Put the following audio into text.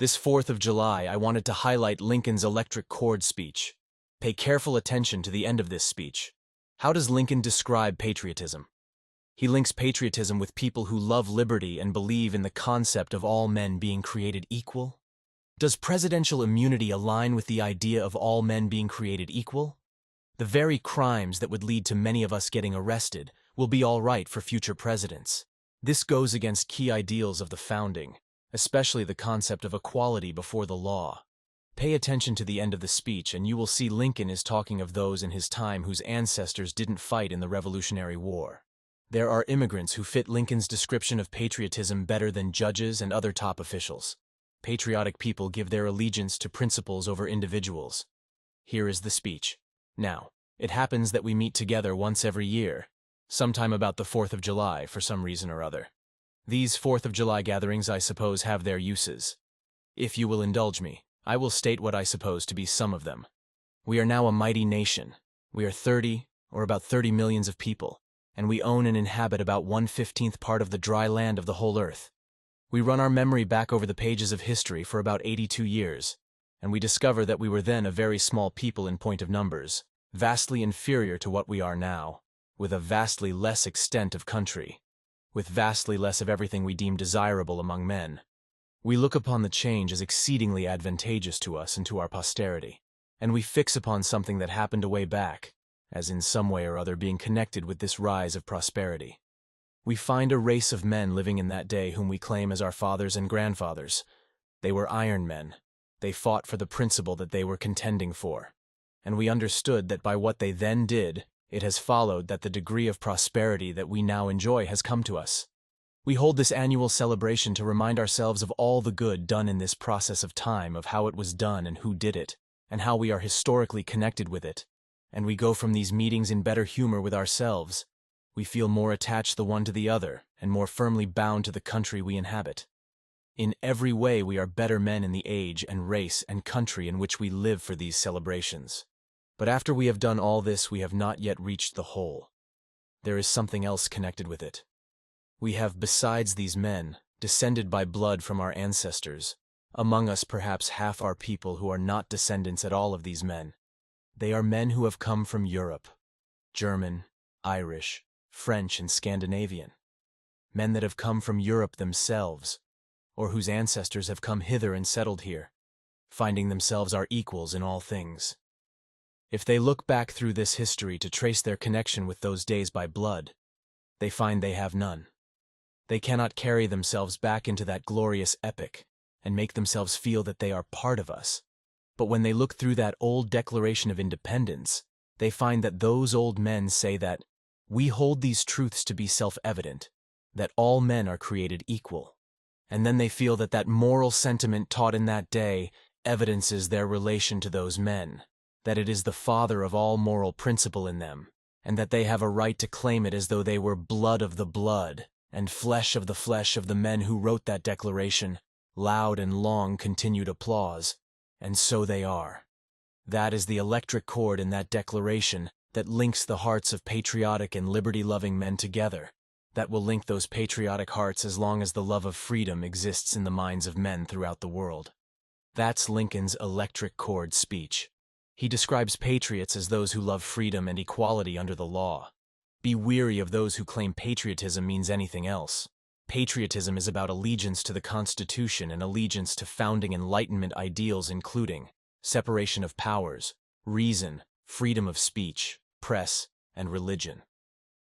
This 4th of July, I wanted to highlight Lincoln's electric cord speech. Pay careful attention to the end of this speech. How does Lincoln describe patriotism? He links patriotism with people who love liberty and believe in the concept of all men being created equal. Does presidential immunity align with the idea of all men being created equal? The very crimes that would lead to many of us getting arrested will be all right for future presidents. This goes against key ideals of the founding, especially the concept of equality before the law. Pay attention to the end of the speech and you will see Lincoln is talking of those in his time whose ancestors didn't fight in the Revolutionary War. There are immigrants who fit Lincoln's description of patriotism better than judges and other top officials. Patriotic people give their allegiance to principles over individuals. Here is the speech. Now, it happens that we meet together once every year, sometime about the 4th of July for some reason or other. These 4th of July gatherings, I suppose, have their uses. If you will indulge me, I will state what I suppose to be some of them. We are now a mighty nation. We are 30 or about 30 millions of people, and we own and inhabit about 1/15th part of the dry land of the whole earth. We run our memory back over the pages of history for about 82 years, and we discover that we were then a very small people in point of numbers, vastly inferior to what we are now, with a vastly less extent of country, with vastly less of everything we deem desirable among men. We look upon the change as exceedingly advantageous to us and to our posterity, and we fix upon something that happened a way back, as in some way or other being connected with this rise of prosperity. We find a race of men living in that day whom we claim as our fathers and grandfathers. They were iron men. They fought for the principle that they were contending for, and we understood that by what they then did, it has followed that the degree of prosperity that we now enjoy has come to us. We hold this annual celebration to remind ourselves of all the good done in this process of time, of how it was done and who did it, and how we are historically connected with it. And we go from these meetings in better humor with ourselves. We feel more attached the one to the other, and more firmly bound to the country we inhabit. In every way we are better men in the age and race and country in which we live for these celebrations. But after we have done all this, we have not yet reached the whole. There is something else connected with it. We have, besides these men, descended by blood from our ancestors, among us perhaps half our people who are not descendants at all of these men. They are men who have come from Europe, German, Irish, French, and Scandinavian. Men that have come from Europe themselves, or whose ancestors have come hither and settled here, finding themselves our equals in all things. If they look back through this history to trace their connection with those days by blood, they find they have none. They cannot carry themselves back into that glorious epoch and make themselves feel that they are part of us. But when they look through that old Declaration of Independence, they find that those old men say that we hold these truths to be self-evident, that all men are created equal. And then they feel that that moral sentiment taught in that day evidences their relation to those men, that it is the father of all moral principle in them, and that they have a right to claim it as though they were blood of the blood and flesh of the men who wrote that declaration. Loud and long continued applause. And so they are. That is the electric cord in that declaration that links the hearts of patriotic and liberty-loving men together, that will link those patriotic hearts as long as the love of freedom exists in the minds of men throughout the world. That's Lincoln's electric cord speech. He describes patriots as those who love freedom and equality under the law. Be weary of those who claim patriotism means anything else. Patriotism is about allegiance to the Constitution and allegiance to founding Enlightenment ideals including separation of powers, reason, freedom of speech, press, and religion.